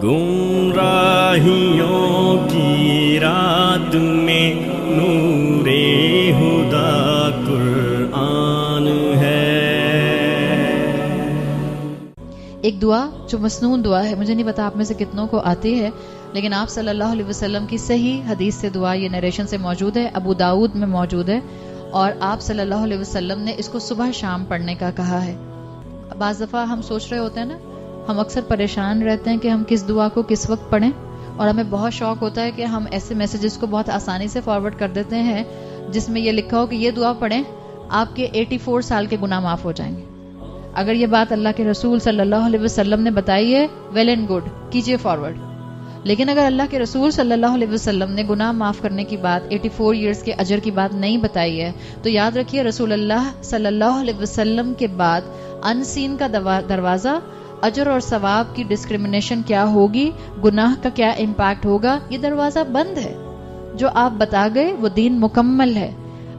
گمراہیوں کی رات میں نور ہدا قرآن ہے۔ ایک دعا جو مسنون دعا ہے، مجھے نہیں پتا آپ میں سے کتنوں کو آتی ہے، لیکن آپ صلی اللہ علیہ وسلم کی صحیح حدیث سے دعا یہ نریشن سے موجود ہے، ابو داؤد میں موجود ہے، اور آپ صلی اللہ علیہ وسلم نے اس کو صبح شام پڑھنے کا کہا ہے۔ بعض دفعہ ہم سوچ رہے ہوتے ہیں نا، ہم اکثر پریشان رہتے ہیں کہ ہم کس دعا کو کس وقت پڑھیں، اور ہمیں بہت شوق ہوتا ہے کہ ہم ایسے میسیجز کو بہت آسانی سے فارورڈ کر دیتے ہیں جس میں یہ لکھا ہو کہ یہ دعا پڑھیں آپ کے 84 سال کے گناہ معاف ہو جائیں گے۔ اگر یہ بات اللہ کے رسول صلی اللہ علیہ وسلم نے بتائی ہے، ویل اینڈ گڈ، کیجئے فارورڈ۔ لیکن اگر اللہ کے رسول صلی اللہ علیہ وسلم نے گناہ معاف کرنے کی بات 84 ایئرز کے اجر کی بات نہیں بتائی ہے، تو یاد رکھیے رسول اللہ صلی اللہ علیہ وسلم کے بعد ان سین کا دروازہ، اجر اور ثواب کی ڈسکریمنیشن کیا ہوگی، گناہ کا کیا امپیکٹ ہوگا، یہ دروازہ بند ہے۔ جو آپ بتا گئے وہ دین مکمل ہے۔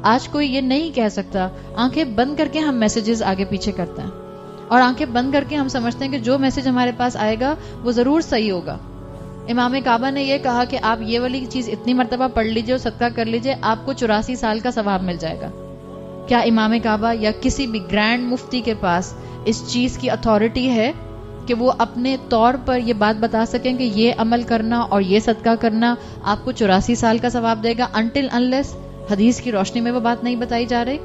آج کوئی یہ نہیں کہہ سکتا، آنکھیں بند کر کے ہم میسیجز آگے پیچھے کرتے ہیں، اور آنکھیں بند کر کے ہم سمجھتے ہیں کہ جو میسیج ہمارے پاس آئے گا وہ ضرور صحیح ہوگا۔ امام کعبہ نے یہ کہا کہ آپ یہ والی چیز اتنی مرتبہ پڑھ لیجئے اور صدقہ کر لیجئے، آپ کو 84 سال کا ثواب مل جائے گا۔ کیا امام کعبہ یا کسی بھی گرینڈ مفتی کے پاس اس چیز کی اتھارٹی ہے کہ وہ اپنے طور پر یہ بات بتا سکیں کہ یہ عمل کرنا اور یہ صدقہ کرنا آپ کو 84 سال کا ثواب دے گا، انٹل انلیس حدیث کی روشنی میں وہ بات نہیں بتائی جا رہی؟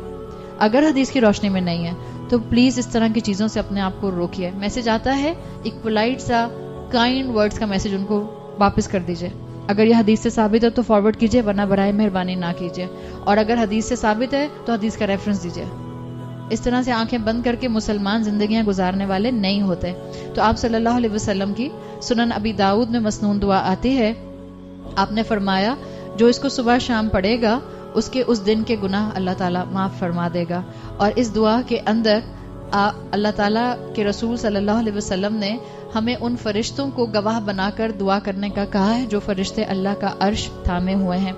اگر حدیث کی روشنی میں نہیں ہے تو پلیز اس طرح کی چیزوں سے اپنے آپ کو روکیے۔ میسج آتا ہے، ایک پولائٹ سا کائنڈ ورڈز کا میسج ان کو واپس کر دیجئے۔ اگر یہ حدیث سے ثابت ہے تو فارورڈ کیجئے، ورنہ برائے مہربانی نہ کیجئے، اور اگر حدیث سے ثابت ہے تو حدیث کا ریفرنس دیجئے۔ اس طرح سے آنکھیں بند کر کے مسلمان زندگیاں گزارنے والے نہیں ہوتے۔ تو آپ صلی اللہ علیہ وسلم کی سنن ابی داؤد میں مسنون دعا آتی ہے، آپ نے فرمایا جو اس کو صبح شام پڑھے گا اس کے اس دن کے گناہ اللہ تعالیٰ معاف فرما دے گا۔ اور اس دعا کے اندر اللہ تعالیٰ کے رسول صلی اللہ علیہ وسلم نے ہمیں ان فرشتوں کو گواہ بنا کر دعا کرنے کا کہا ہے جو فرشتے اللہ کا عرش تھامے ہوئے ہیں۔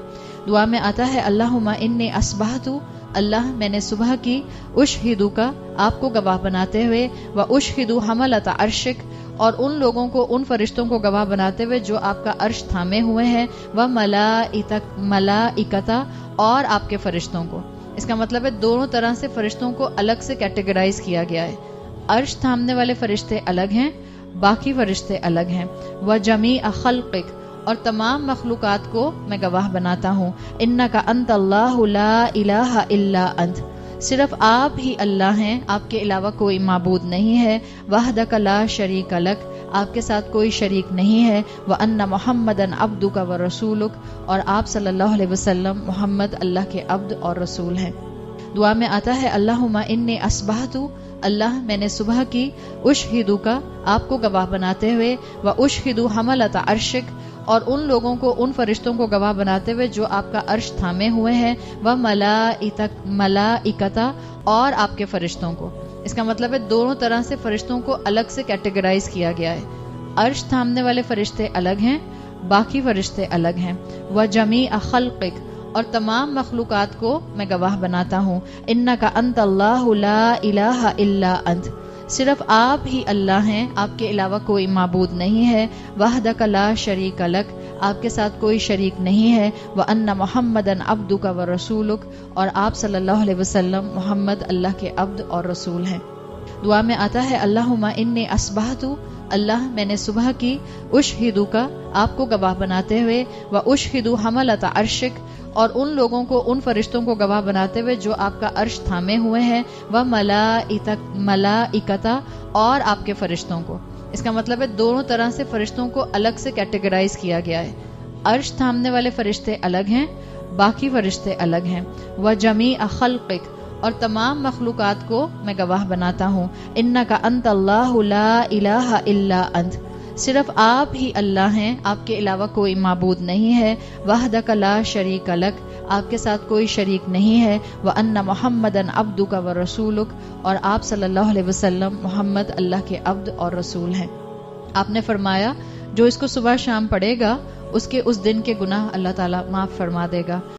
دعا میں آتا ہے اللہم انی اصبحت، اللہ میں نے صبح کی، اشہدو کا آپ کو گواہ بناتے ہوئے، و اشہدو حملۃ عرشک اور ان لوگوں کو، ان فرشتوں کو گواہ بناتے ہوئے جو آپ کا عرش تھامے ہوئے ہیں، و ملائکتا اور آپ کے فرشتوں کو۔ اس کا مطلب ہے دونوں طرح سے فرشتوں کو الگ سے کیٹیگرائز کیا گیا ہے۔ عرش تھامنے والے فرشتے الگ ہیں، باقی فرشتے الگ ہیں۔ وجمیع خلقک اور تمام مخلوقات کو میں گواہ بناتا ہوں، انک انت اللہ لا الہ الا انت، صرف آپ ہی اللہ ہیں، آپ کے علاوہ کوئی معبود نہیں ہے، وحدک لا شریک لک، آپ کے ساتھ کوئی شریک نہیں ہے، وان محمدن عبدک ورسولک اور آپ صلی اللہ علیہ وسلم محمد اللہ کے عبد اور رسول ہیں۔ دعا میں آتا ہے اللہم انی اصبحت، اللہ میں نے صبح کی، اشہدو کا آپ کو گواہ بناتے ہوئے، و اشہدو حملۃ عرشک اور ان لوگوں کو، ان فرشتوں کو گواہ بناتے ہوئے جو آپ کا عرش تھامے ہوئے ہیں، و ملائکتا اور آپ کے فرشتوں کو۔ اس کا مطلب ہے دونوں طرح سے فرشتوں کو الگ سے کیٹیگرائز کیا گیا ہے۔ عرش تھامنے والے فرشتے الگ ہیں، باقی فرشتے الگ ہیں۔ وجمیع خلقک اور تمام مخلوقات کو میں گواہ بناتا ہوں، انک انت اللہ لا الہ الا انت، صرف آپ ہی اللہ ہیں، آپ کے علاوہ کوئی معبود نہیں ہے، وحدک لا شریک لک، آپ کے ساتھ کوئی شریک نہیں ہے، وان محمدن عبدک ورسولک اور آپ صلی اللہ علیہ وسلم محمد اللہ کے عبد اور رسول ہیں۔ دعا میں آتا ہے اللہم انی اصبحت، اللہ میں نے صبح کی، اشہدو کا آپ کو گواہ بناتے ہوئے، و اشہدو حملۃ عرشک اور ان لوگوں کو، ان فرشتوں کو گواہ بناتے ہوئے جو آپ کا عرش تھامے ہوئے ہیں، و ملائکتا اور آپ کے فرشتوں کو۔ اس کا مطلب ہے دونوں طرح سے فرشتوں کو الگ سے کیٹیگرائز کیا گیا ہے۔ عرش تھامنے والے فرشتے الگ ہیں، باقی فرشتے الگ ہیں۔ وجمیع خلقک اور تمام مخلوقات کو میں گواہ بناتا ہوں، انک انت اللہ لا الہ الا انت، صرف آپ ہی اللہ ہیں، آپ کے علاوہ کوئی معبود نہیں ہے، وحدک لا شریک لک، آپ کے ساتھ کوئی شریک نہیں ہے، وان محمدن عبدک ورسولک اور آپ صلی اللہ علیہ وسلم محمد اللہ کے عبد اور رسول ہیں۔ آپ نے فرمایا جو اس کو صبح شام پڑھے گا اس کے اس دن کے گناہ اللہ تعالیٰ معاف فرما دے گا۔